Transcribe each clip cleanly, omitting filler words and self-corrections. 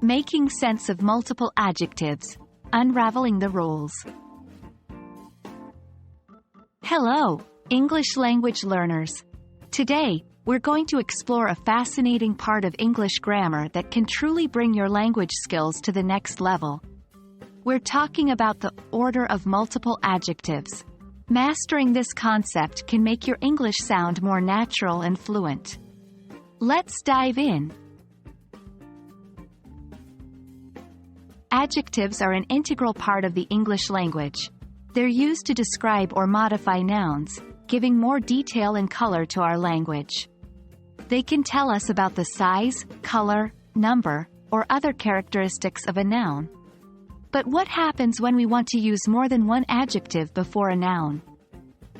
Making sense of multiple adjectives. Unraveling the rules. Hello, English language learners. Today, we're going to explore a fascinating part of English grammar that can truly bring your language skills to the next level. We're talking about the order of multiple adjectives. Mastering this concept can make your English sound more natural and fluent. Let's dive in. Adjectives are an integral part of the English language. They're used to describe or modify nouns, giving more detail and color to our language. They can tell us about the size, color, number, or other characteristics of a noun. But what happens when we want to use more than one adjective before a noun?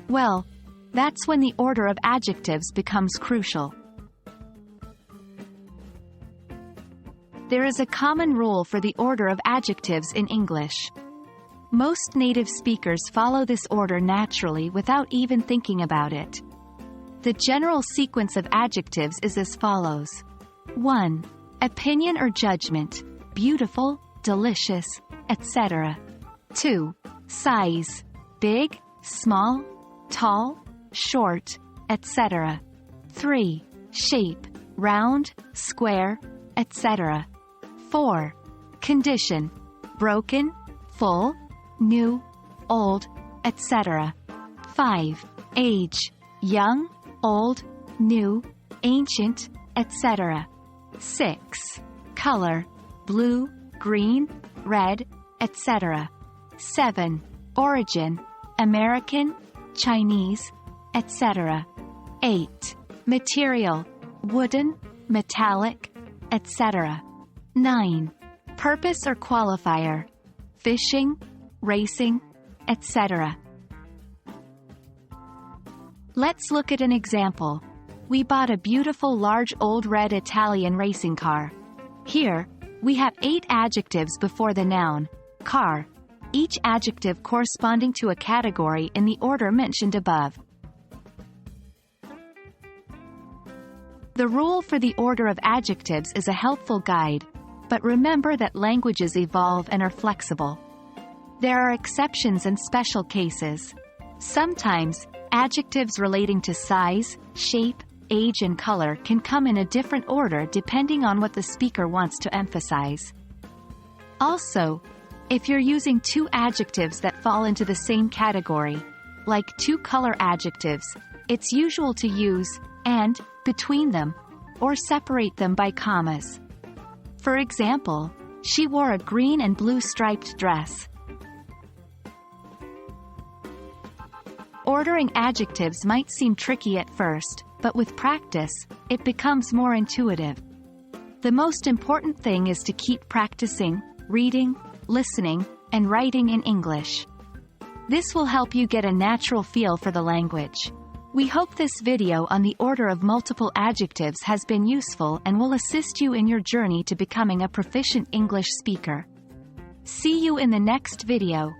Well, that's when the order of adjectives becomes crucial. There is a common rule for the order of adjectives in English. Most native speakers follow this order naturally without even thinking about it. The general sequence of adjectives is as follows. 1. Opinion or judgment, beautiful, delicious, etc. 2. Size, big, small, tall, short, etc. 3. Shape, round, square, etc. 4. Condition, broken, full, new, old, etc. 5. Age, young, old, new, ancient, etc. 6. Color, blue, green, red, etc. 7. Origin, American, Chinese, etc. 8. Material, wooden, metallic, etc. 9. Purpose or qualifier, fishing, racing, etc. Let's look at an example. We bought a beautiful large old red Italian racing car. Here, we have 8 adjectives before the noun, car, each adjective corresponding to a category in the order mentioned above. The rule for the order of adjectives is a helpful guide, but remember that languages evolve and are flexible. There are exceptions and special cases. Sometimes, adjectives relating to size, shape, age and color can come in a different order depending on what the speaker wants to emphasize. Also, if you're using 2 adjectives that fall into the same category, like 2 color adjectives, it's usual to use and between them, or separate them by commas. For example, she wore a green and blue striped dress. Ordering adjectives might seem tricky at first, but with practice, it becomes more intuitive. The most important thing is to keep practicing, reading, listening, and writing in English. This will help you get a natural feel for the language. We hope this video on the order of multiple adjectives has been useful and will assist you in your journey to becoming a proficient English speaker. See you in the next video.